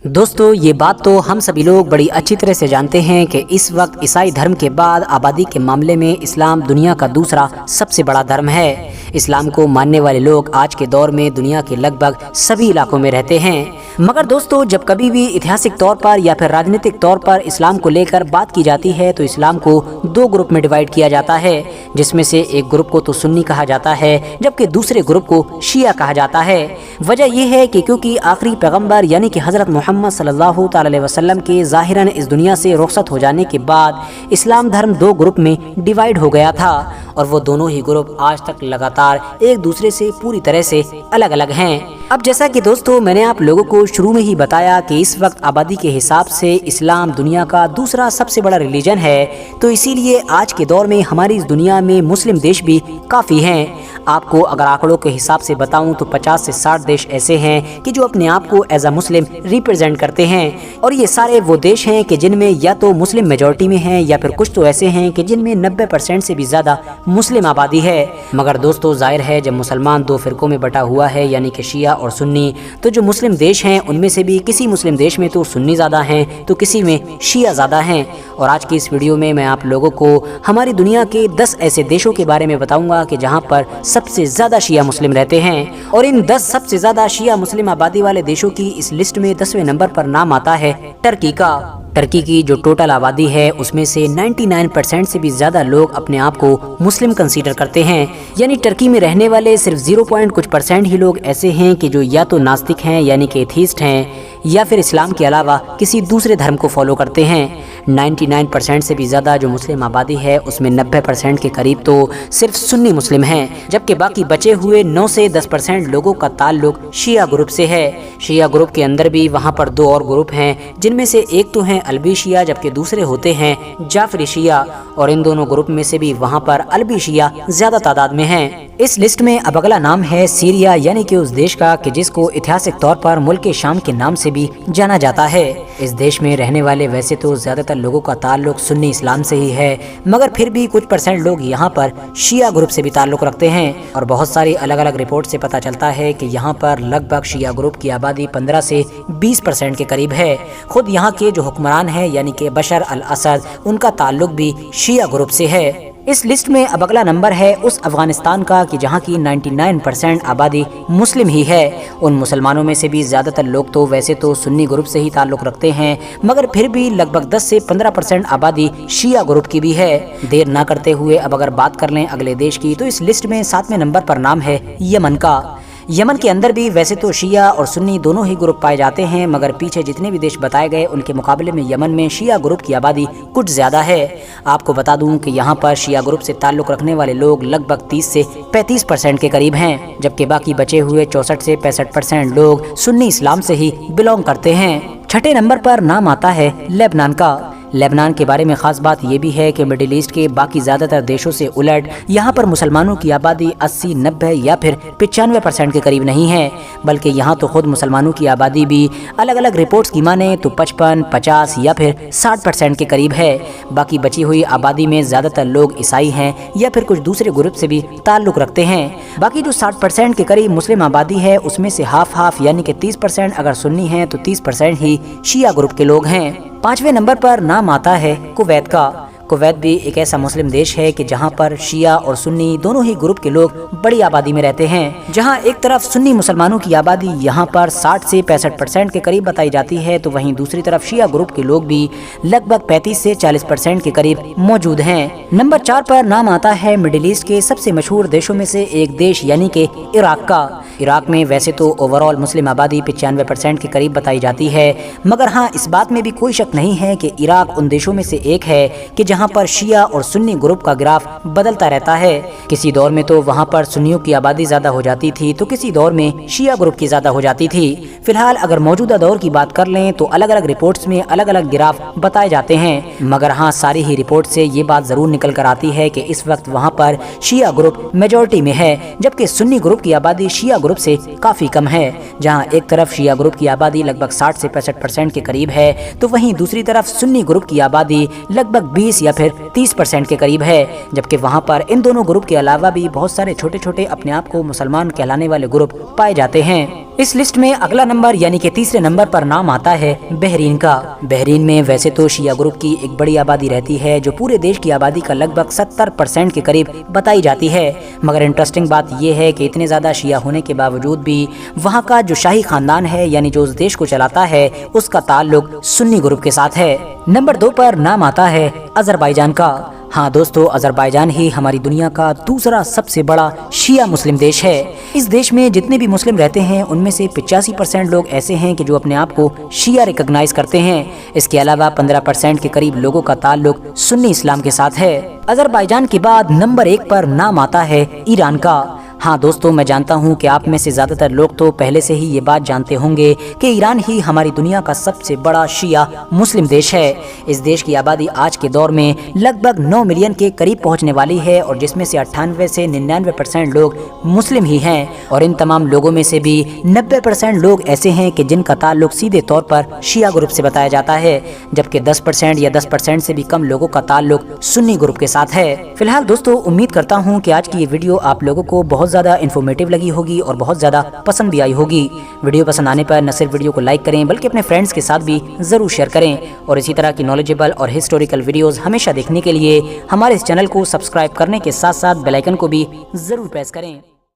दोस्तों ये बात तो हम सभी लोग बड़ी अच्छी तरह से जानते हैं कि इस वक्त ईसाई धर्म के बाद आबादी के मामले में इस्लाम दुनिया का दूसरा सबसे बड़ा धर्म है। इस्लाम को मानने वाले लोग आज के दौर में दुनिया के लगभग सभी इलाकों में रहते हैं। मगर दोस्तों जब कभी भी ऐतिहासिक तौर पर या फिर राजनीतिक तौर पर इस्लाम को लेकर बात की जाती है तो इस्लाम को दो ग्रुप में डिवाइड किया जाता है, जिसमें से एक ग्रुप को तो सुन्नी कहा जाता है जबकि दूसरे ग्रुप को शिया कहा जाता है। वजह यह है कि क्योंकि आखिरी पैगंबर यानी कि हजरत मोहम्मद सल्लल्लाहु अलैहि वसल्लम के ज़ाहिरन इस दुनिया से रुखसत हो जाने के बाद इस्लाम धर्म दो ग्रुप में डिवाइड हो गया था और वो दोनों ही ग्रुप आज तक लगातार एक दूसरे से पूरी तरह से अलग अलग हैं। अब जैसा कि दोस्तों मैंने आप लोगों को शुरू में ही बताया कि इस वक्त आबादी के हिसाब से इस्लाम दुनिया का दूसरा सबसे बड़ा रिलीजन है, तो इसीलिए आज के दौर में हमारी इस दुनिया में मुस्लिम देश भी काफ़ी हैं। आपको अगर आंकड़ों के हिसाब से बताऊं तो 50 से 60 देश ऐसे हैं कि जो अपने आप को एज अ मुस्लिम रिप्रेजेंट करते हैं, और ये सारे वो देश हैं कि जिनमें या तो मुस्लिम मेजॉरिटी में हैं या फिर कुछ तो ऐसे हैं कि जिनमें 90% से भी ज़्यादा मुस्लिम आबादी है। मगर दोस्तों जाहिर है जब मुसलमान दो फिरकों में बटा हुआ है यानी कि शिया और सुन्नी, तो जो मुस्लिम देश हैं उनमें से भी किसी मुस्लिम देश में तो सुन्नी ज़्यादा हैं तो किसी में शिया ज़्यादा हैं। और आज की इस वीडियो में मैं आप लोगों को हमारी दुनिया के 10 ऐसे देशों के बारे में बताऊंगा कि जहां पर सबसे ज़्यादा शिया मुस्लिम रहते हैं। और इन 10 सबसे ज़्यादा शिया मुस्लिम आबादी वाले देशों की इस लिस्ट में 10वें नंबर पर नाम आता है टर्की का। टर्की की जो टोटल आबादी है उसमें से 99% से भी ज़्यादा लोग अपने आप को मुस्लिम कंसीडर करते हैं, यानी टर्की में रहने वाले सिर्फ 0 कुछ % ही लोग ऐसे हैं कि जो या तो नास्तिक हैं यानी कि एथीस्ट हैं या फिर इस्लाम के अलावा किसी दूसरे धर्म को फॉलो करते हैं। 99% से भी ज़्यादा जो मुस्लिम आबादी है उसमें 90% के करीब तो सिर्फ सुन्नी मुस्लिम हैं, जबकि बाकी बचे हुए 9 से 10% लोगों का ताल्लुक शिया ग्रुप से है। शिया ग्रुप के अंदर भी वहाँ पर दो और ग्रुप हैं, जिनमें से एक तो हैं अलबी शिया जबकि दूसरे होते हैं जाफरी शिया, और इन दोनों ग्रुप में से भी वहाँ पर अलबी शिया ज़्यादा तादाद में हैं। इस लिस्ट में अब अगला नाम है सीरिया यानी कि उस देश का कि जिसको ऐतिहासिक तौर पर मुल्क शाम के नाम से भी जाना जाता है। इस देश में रहने वाले वैसे तो ज़्यादातर लोगों का ताल्लुक सुन्नी इस्लाम से ही है, मगर फिर भी कुछ % लोग यहाँ पर शिया ग्रुप से भी ताल्लुक रखते हैं। और बहुत सारी अलग अलग रिपोर्ट से पता चलता है कि यहाँ पर लगभग शिया ग्रुप की आबादी 15 से 20% के करीब है। खुद यहाँ के जो हुक्मरान हैं यानी कि बशर अल असद, उनका ताल्लुक भी शिया ग्रुप से है। इस लिस्ट में अब अगला नंबर है उस अफगानिस्तान का कि जहां की 99% आबादी मुस्लिम ही है। उन मुसलमानों में से भी ज़्यादातर लोग तो वैसे तो सुन्नी ग्रुप से ही ताल्लुक़ रखते हैं, मगर फिर भी लगभग 10 से 15% आबादी शिया ग्रुप की भी है। देर ना करते हुए अब अगर बात कर लें अगले देश की, तो इस लिस्ट में 7वें नंबर पर नाम है यमन का। यमन के अंदर भी वैसे तो शिया और सुन्नी दोनों ही ग्रुप पाए जाते हैं, मगर पीछे जितने भी देश बताए गए उनके मुकाबले में यमन में शिया ग्रुप की आबादी कुछ ज़्यादा है। आपको बता दूं कि यहाँ पर शिया ग्रुप से ताल्लुक़ रखने वाले लोग लगभग 30 से 35% के करीब हैं, जबकि बाकी बचे हुए 64 से 65% लोग सुन्नी इस्लाम से ही बिलोंग करते हैं। छठे नंबर पर नाम आता है लेबनान का। लेबनान के बारे में ख़ास बात यह भी है कि मिडिल ईस्ट के बाकी ज़्यादातर देशों से उलट यहाँ पर मुसलमानों की आबादी 80, 90 या फिर 95% के करीब नहीं है, बल्कि यहाँ तो खुद मुसलमानों की आबादी भी अलग अलग रिपोर्ट्स की माने तो 55, 50 या फिर 60% के करीब है। बाकी बची हुई आबादी में ज़्यादातर लोग ईसाई हैं या फिर कुछ दूसरे ग्रुप से भी ताल्लुक़ रखते हैं। बाकी जो 60% के करीब मुस्लिम आबादी है उसमें से हाफ यानी कि 30% अगर सुन्नी हैं तो 30% ही शिया ग्रुप के लोग हैं। 5वें नंबर पर नाम आता है कुवैत का। कुवैत भी एक ऐसा मुस्लिम देश है कि जहां पर शिया और सुन्नी दोनों ही ग्रुप के लोग बड़ी आबादी में रहते हैं। जहां एक तरफ सुन्नी मुसलमानों की आबादी यहां पर 60 से 65% के करीब बताई जाती है, तो वहीं दूसरी तरफ शिया ग्रुप के लोग भी लगभग 35 से 40% के करीब मौजूद हैं। नंबर 4 पर नाम आता है मिडिल ईस्ट के सबसे मशहूर देशों में से एक देश यानी कि इराक का। इराक में वैसे तो ओवरऑल मुस्लिम आबादी 95% के करीब बताई जाती है, मगर हाँ इस बात में भी कोई शक नहीं है कि इराक उन देशों में से एक है कि जहां पर शिया और सुन्नी ग्रुप का ग्राफ बदलता रहता है। किसी दौर में तो वहां पर सुन्नियों की आबादी ज़्यादा हो जाती थी तो किसी दौर में शिया ग्रुप की ज़्यादा हो जाती थी। फिलहाल अगर मौजूदा दौर की बात कर लें तो अलग अलग रिपोर्ट्स में अलग अलग ग्राफ बताए जाते हैं, मगर हाँ सारी ही रिपोर्ट से ये बात ज़रूर निकल कर आती है कि इस वक्त वहाँ पर शिया ग्रुप मेजॉरिटी में है, जबकि सुन्नी ग्रुप की आबादी शिया ग्रुप से काफ़ी कम है। जहाँ एक तरफ शिया ग्रुप की आबादी लगभग 60 से 65% के करीब है, तो वहीं दूसरी तरफ सुन्नी ग्रुप की आबादी लगभग 20 या फिर 30% के करीब है, जबकि वहाँ पर इन दोनों ग्रुप के अलावा भी बहुत सारे छोटे छोटे अपने आप को मुसलमान कहलाने वाले ग्रुप पाए जाते हैं। इस लिस्ट में अगला नंबर यानी कि तीसरे नंबर पर नाम आता है बहरीन का। बहरीन में वैसे तो शिया ग्रुप की एक बड़ी आबादी रहती है जो पूरे देश की आबादी का लगभग 70% के करीब बताई जाती है, मगर इंटरेस्टिंग बात यह है कि इतने ज़्यादा शिया होने के बावजूद भी वहाँ का जो शाही खानदान है यानी जो उस देश को चलाता है उसका ताल्लुक सुन्नी ग्रुप के साथ है। नंबर 2 पर नाम आता है अजरबैजान का। हाँ दोस्तों, अजरबैजान ही हमारी दुनिया का दूसरा सबसे बड़ा शिया मुस्लिम देश है। इस देश में जितने भी मुस्लिम रहते हैं उनमें से 85% लोग ऐसे हैं कि जो अपने आप को शिया रिकॉग्नाइज करते हैं। इसके अलावा 15% के करीब लोगों का ताल्लुक सुन्नी इस्लाम के साथ है। अजरबैजान के बाद नंबर 1 पर नाम आता है ईरान का। हाँ दोस्तों, मैं जानता हूँ कि आप में से ज़्यादातर लोग तो पहले से ही ये बात जानते होंगे कि ईरान ही हमारी दुनिया का सबसे बड़ा शिया मुस्लिम देश है। इस देश की आबादी आज के दौर में लगभग 9 मिलियन के करीब पहुँचने वाली है और जिसमें से 98 से 99% लोग मुस्लिम ही हैं और इन तमाम लोगों में से भी 90% लोग ऐसे हैं कि जिनका ताल्लुक सीधे तौर पर शिया ग्रुप से बताया जाता है, जबकि 10% या 10% से भी कम लोगों का ताल्लुक सुन्नी ग्रुप के साथ है। फिलहाल दोस्तों, उम्मीद करता हूँ कि आज की ये वीडियो आप लोगों को बहुत ज़्यादा इन्फॉर्मेटिव लगी होगी और बहुत ज़्यादा पसंद भी आई होगी। वीडियो पसंद आने पर न सिर्फ वीडियो को लाइक करें बल्कि अपने फ्रेंड्स के साथ भी ज़रूर शेयर करें और इसी तरह की नॉलेजेबल और हिस्टोरिकल वीडियोस हमेशा देखने के लिए हमारे इस चैनल को सब्सक्राइब करने के साथ साथ बेल आइकन को भी ज़रूर प्रेस करें।